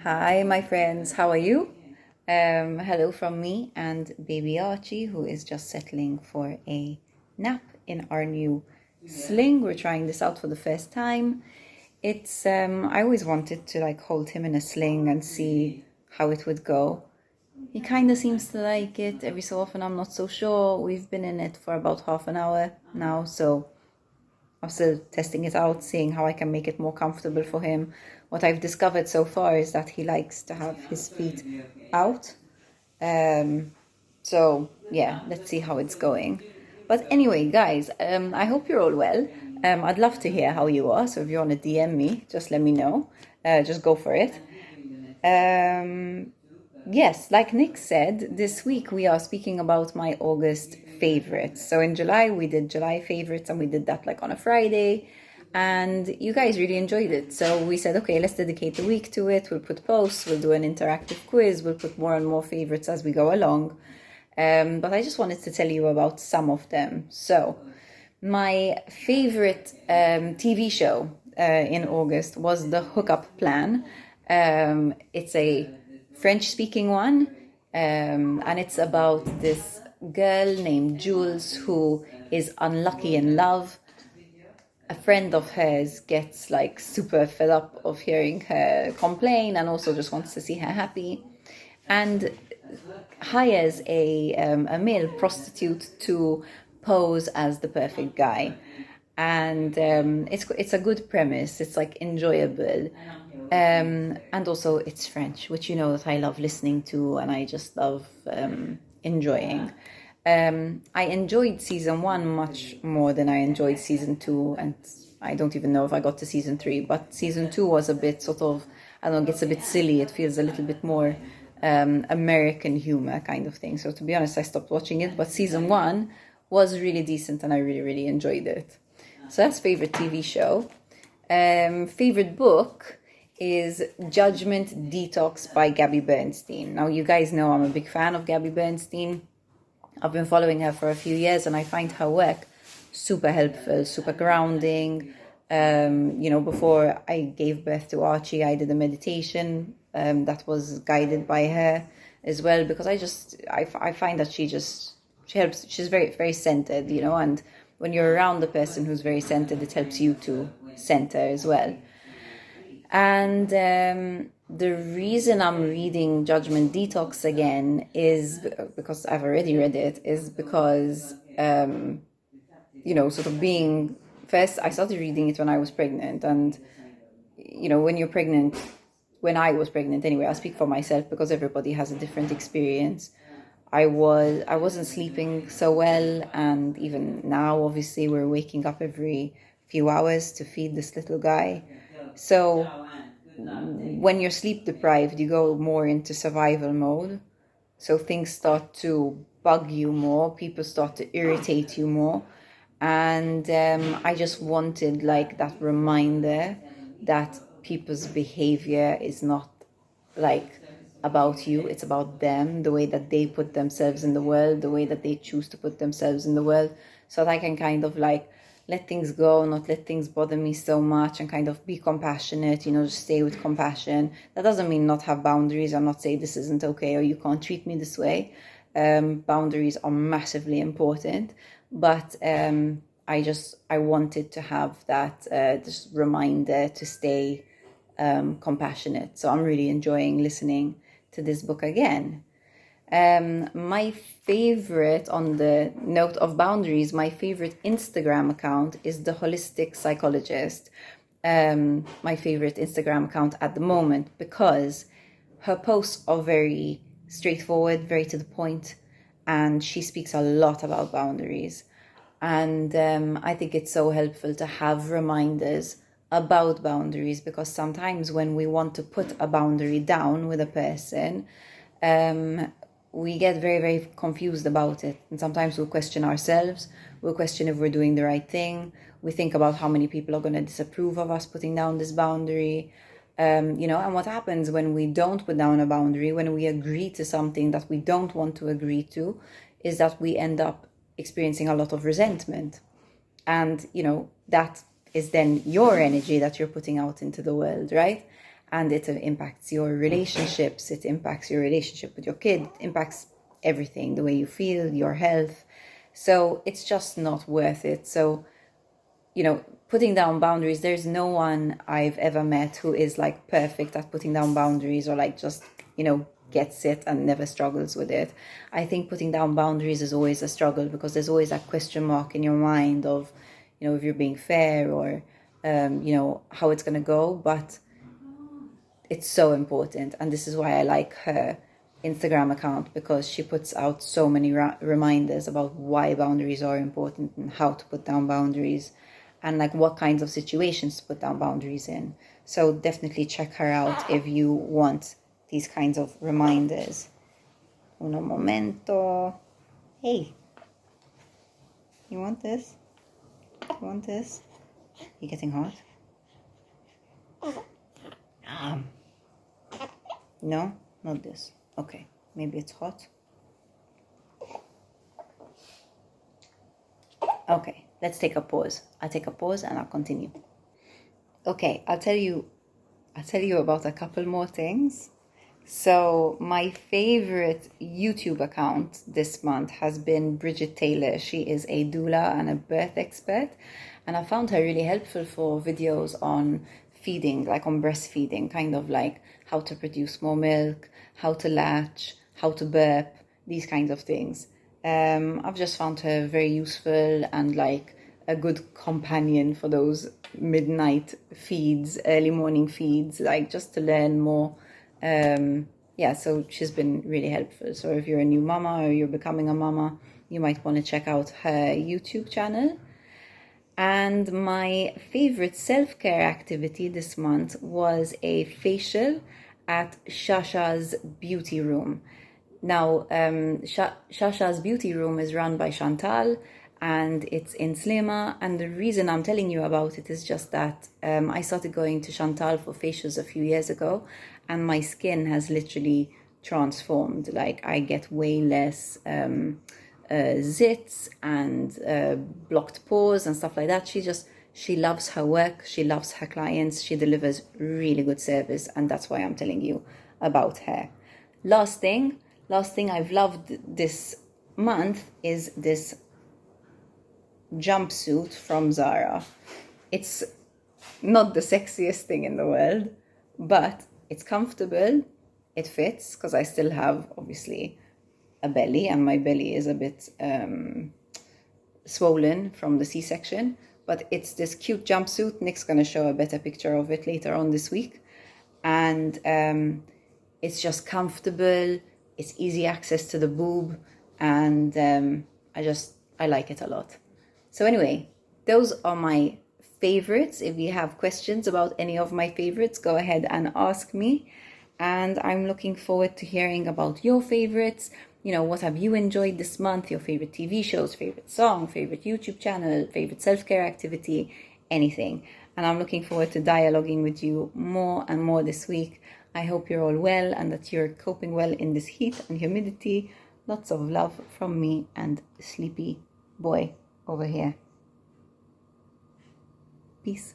Hi, my friends. How are you? Hello from me and baby Archie, who is just settling for a nap in our new sling. We're trying this out for the first time. It's I always wanted to hold him in a sling and see how it would go. He kind of seems to like it. Every so often, I'm not so sure. We've been in it for about half an hour now, so I'm still testing it out, seeing how I can make it more comfortable for him. What I've discovered so far is that he likes to have his feet out. So yeah, let's see how it's going. But anyway, guys, I hope you're all well. I'd love to hear how you are. So if you want to DM me, just let me know. Just go for it. Yes, like Nick said, this week we are speaking about my August favorites. So in July, we did July favorites and we did that on a Friday. And you guys really enjoyed it. So we said, okay, let's dedicate the week to it. We'll put posts, we'll do an interactive quiz, we'll put more and more favorites as we go along. But I just wanted to tell you about some of them. So my favorite TV show in August was The Hookup Plan. It's a French-speaking one, and it's about this girl named Jules who is unlucky in love. A friend of hers gets super fed up of hearing her complain and also just wants to see her happy, and hires a male prostitute to pose as the perfect guy. And it's a good premise. It's enjoyable. And also it's French, which you know that I love listening to and I just love enjoying. I enjoyed season 1 much more than I enjoyed season 2, and I don't even know if I got to season 3, but season 2 was a bit I don't know, gets a bit silly. It feels a little bit more American humor kind of thing. So to be honest, I stopped watching it, but season 1 was really decent and I really, really enjoyed it. So that's favorite TV show. Favorite book is Judgment Detox by Gabby Bernstein. Now, you guys know I'm a big fan of Gabby Bernstein. I've been following her for a few years and I find her work super helpful, super grounding. Before I gave birth to Archie, I did a meditation that was guided by her as well, because I find that she helps. She's very, very centered, and when you're around a person who's very centered, it helps you to center as well. And the reason I'm reading Judgment Detox again is because I've already read it, is because, first I started reading it when I was pregnant. And, when I was pregnant anyway, I'll speak for myself because everybody has a different experience. I wasn't sleeping so well, and even now, obviously, we're waking up every few hours to feed this little guy. So when you're sleep deprived, you go more into survival mode. So things start to bug you more, people start to irritate you more. And I just wanted that reminder that people's behavior is not about you, it's about them, the way that they put themselves in the world, the way that they choose to put themselves in the world, so that I can kind of let things go, not let things bother me so much, and kind of be compassionate, just stay with compassion. That doesn't mean not have boundaries or not say this isn't okay or you can't treat me this way. Boundaries are massively important, but I wanted to have that just reminder to stay compassionate. So I'm really enjoying listening to this book again. My favorite, on the note of boundaries, my favorite Instagram account is The Holistic Psychologist. My favorite Instagram account at the moment, because her posts are very straightforward, very to the point, and she speaks a lot about boundaries. And I think it's so helpful to have reminders about boundaries, because sometimes when we want to put a boundary down with a person, we get very, very confused about it. And sometimes we'll question ourselves, we'll question if we're doing the right thing. We think about how many people are going to disapprove of us putting down this boundary. And what happens when we don't put down a boundary, when we agree to something that we don't want to agree to, is that we end up experiencing a lot of resentment. And, that is then your energy that you're putting out into the world, right? and it impacts your relationships, it impacts your relationship with your kid, it impacts everything, the way you feel, your health. So it's just not worth it. So, putting down boundaries, there's no one I've ever met who is like perfect at putting down boundaries, or like just, gets it and never struggles with it. I think putting down boundaries is always a struggle, because there's always that question mark in your mind of, if you're being fair, or, how it's going to go. But it's so important. And this is why I like her Instagram account, because she puts out so many reminders about why boundaries are important and how to put down boundaries, and like what kinds of situations to put down boundaries in. So definitely check her out if you want these kinds of reminders. Uno momento. Hey, you want this? You want this? You getting hot? No, not this. Okay, maybe it's hot. Okay, let's take a pause. I'll take a pause and I'll continue. Okay, I'll tell you about a couple more things. So my favorite YouTube account this month has been Bridget Taylor. She is a doula and a birth expert, and I found her really helpful for videos on feeding, like on breastfeeding, kind of like how to produce more milk, how to latch, how to burp, these kinds of things. I've just found her very useful and like a good companion for those midnight feeds, early morning feeds, like just to learn more. So she's been really helpful. So if you're a new mama or you're becoming a mama, you might want to check out her YouTube channel. And my favorite self-care activity this month was a facial at Shasha's Beauty Room. Now, Shasha's Beauty Room is run by Chantal, and it's in Slema. And the reason I'm telling you about it is just that I started going to Chantal for facials a few years ago, and my skin has literally transformed. Like, I get way less zits and blocked pores and stuff like that. She loves her work, she loves her clients, she delivers really good service, and that's why I'm telling you about her. Last thing I've loved this month is this jumpsuit from Zara. It's not the sexiest thing in the world, but it's comfortable, it fits, because I still have obviously a belly, and my belly is a bit swollen from the C-section, but it's this cute jumpsuit. Nick's going to show a better picture of it later on this week, and it's just comfortable, it's easy access to the boob, and I like it a lot. So anyway, those are my favorites. If you have questions about any of my favorites, go ahead and ask me. And I'm looking forward to hearing about your favorites. What have you enjoyed this month? Your favorite TV shows, favorite song, favorite YouTube channel, favorite self-care activity, anything. And I'm looking forward to dialoguing with you more and more this week. I hope you're all well and that you're coping well in this heat and humidity. Lots of love from me and sleepy boy over here. Peace.